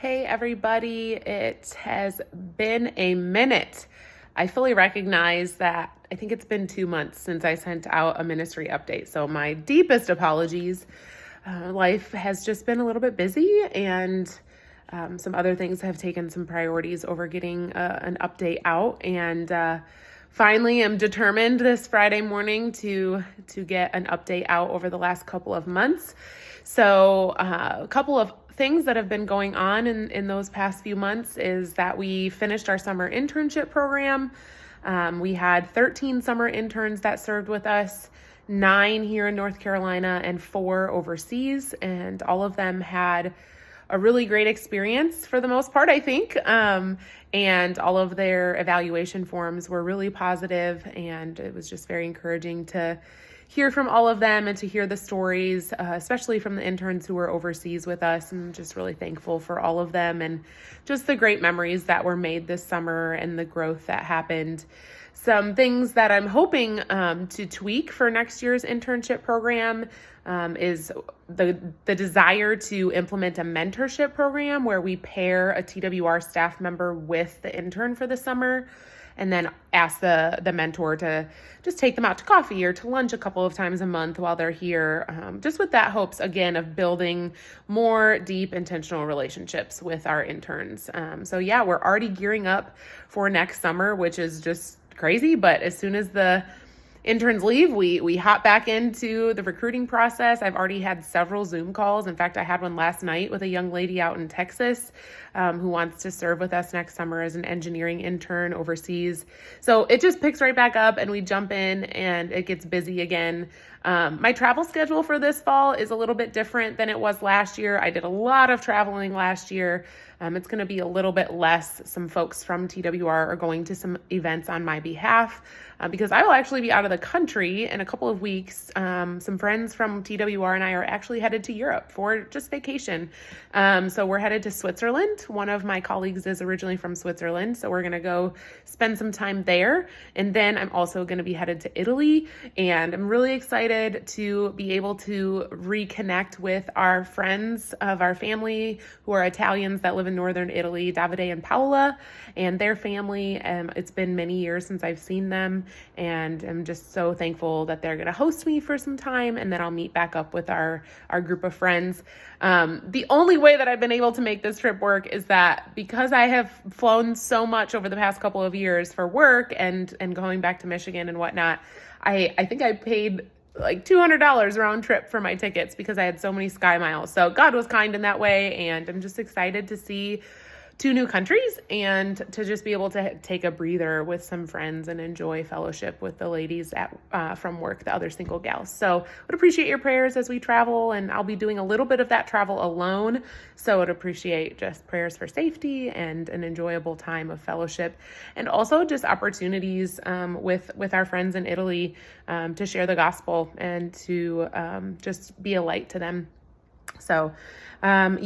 Hey everybody, it has been a minute. I fully recognize that I think it's been 2 months since I sent out a ministry update, so my deepest apologies. Life has just been a little bit busy, and some other things have taken some priorities over getting an update out. And finally, I'm determined this Friday morning to get an update out over the last couple of months. So a couple of things that have been going on in those past few months is that we finished our summer internship program. We had 13 summer interns that served with us, 9 here in North Carolina and 4 overseas, and all of them had a really great experience for the most part, I think. And all of their evaluation forms were really positive, and it was just very encouraging to hear from all of them and to hear the stories, especially from the interns who were overseas with us, and just really thankful for all of them and just the great memories that were made this summer and the growth that happened. Some things that I'm hoping to tweak for next year's internship program is the desire to implement a mentorship program where we pair a TWR staff member with the intern for the summer, and then ask the mentor to just take them out to coffee or to lunch a couple of times a month while they're here, just with that hopes, again, of building more deep, intentional relationships with our interns. So yeah, we're already gearing up for next summer, which is just crazy, but as soon as the interns leave, we hop back into the recruiting process. I've already had several Zoom calls. In fact, I had one last night with a young lady out in Texas who wants to serve with us next summer as an engineering intern overseas. So it just picks right back up and we jump in and it gets busy again. My travel schedule for this fall is a little bit different than it was last year. I did a lot of traveling last year. It's going to be a little bit less. Some folks from TWR are going to some events on my behalf because I will actually be out of the country in a couple of weeks. Some friends from TWR and I are actually headed to Europe for just vacation. So we're headed to Switzerland. One of my colleagues is originally from Switzerland, so we're going to go spend some time there. And then I'm also going to be headed to Italy, and I'm really excited to be able to reconnect with our friends of our family who are Italians that live in northern Italy, Davide and Paola, and their family. It's been many years since I've seen them, and I'm just so thankful that they're going to host me for some time, and then I'll meet back up with our group of friends. The only way that I've been able to make this trip work is that because I have flown so much over the past couple of years for work and going back to Michigan and whatnot, I think I paid like $200 round trip for my tickets because I had so many Sky Miles. So God was kind in that way, and I'm just excited to see 2 new countries and to just be able to take a breather with some friends and enjoy fellowship with the ladies from work, the other single gals. So would appreciate your prayers as we travel, and I'll be doing a little bit of that travel alone. So would appreciate just prayers for safety and an enjoyable time of fellowship, and also just opportunities with our friends in Italy to share the gospel and to just be a light to them. So I'm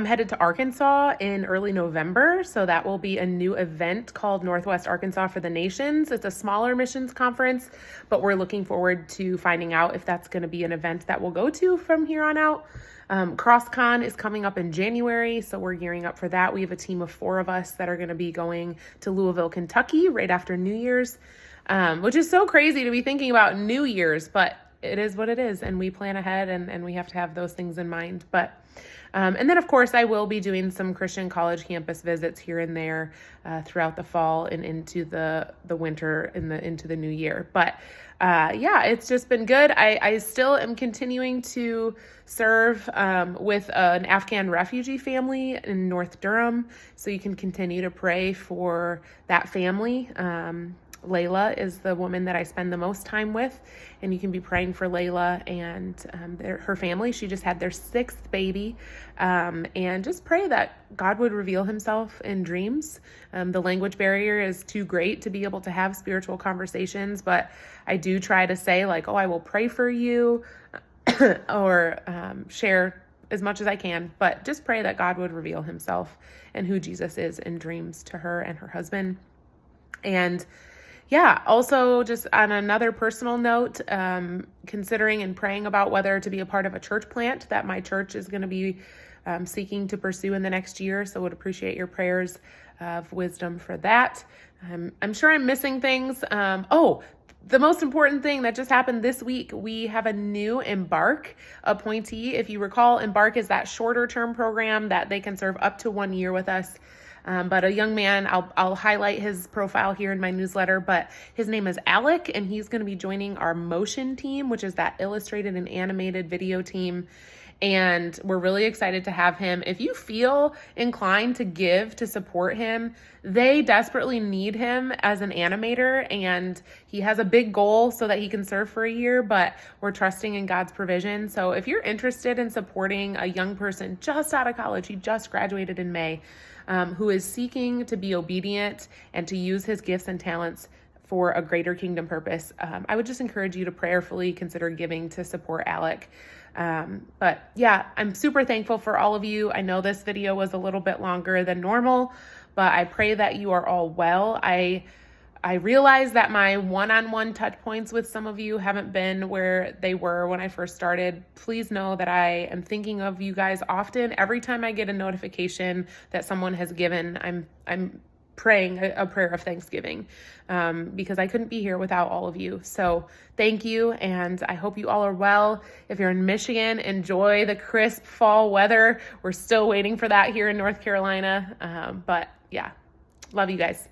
headed to Arkansas in early November. So that will be a new event called Northwest Arkansas for the Nations. It's a smaller missions conference, but we're looking forward to finding out if that's going to be an event that we'll go to from here on out. CrossCon is coming up in January, so we're gearing up for that. We have a team of 4 of us that are going to be going to Louisville, Kentucky right after New Year's, which is so crazy to be thinking about New Year's, but it is what it is, and we plan ahead, and we have to have those things in mind. But and then, of course, I will be doing some Christian college campus visits here and there throughout the fall and into the winter and into the new year. But it's just been good. I still am continuing to serve with an Afghan refugee family in North Durham, so you can continue to pray for that family. Layla is the woman that I spend the most time with, and you can be praying for Layla and her family. She just had their 6th baby, and just pray that God would reveal himself in dreams. The language barrier is too great to be able to have spiritual conversations, but I do try to say like, I will pray for you or share as much as I can, but just pray that God would reveal himself and who Jesus is in dreams to her and her husband. And Yeah, also just on another personal note, considering and praying about whether to be a part of a church plant that my church is going to be seeking to pursue in the next year. So would appreciate your prayers of wisdom for that. I'm sure I'm missing things. The most important thing that just happened this week, we have a new Embark appointee. If you recall, Embark is that shorter term program that they can serve up to 1 year with us. But a young man, I'll highlight his profile here in my newsletter, but his name is Alec, and he's going to be joining our motion team, which is that illustrated and animated video team. And we're really excited to have him. If you feel inclined to give to support him, they desperately need him as an animator, and he has a big goal so that he can serve for a year, but we're trusting in God's provision. So if you're interested in supporting a young person just out of college, he just graduated in May, who is seeking to be obedient and to use his gifts and talents for a greater kingdom purpose, I would just encourage you to prayerfully consider giving to support Alec. But yeah, I'm super thankful for all of you. I know this video was a little bit longer than normal, but I pray that you are all well. I realize that my one-on-one touch points with some of you haven't been where they were when I first started. Please know that I am thinking of you guys often. Every time I get a notification that someone has given, I'm praying a prayer of thanksgiving, because I couldn't be here without all of you. So thank you, and I hope you all are well. If you're in Michigan, enjoy the crisp fall weather. We're still waiting for that here in North Carolina, but yeah, love you guys.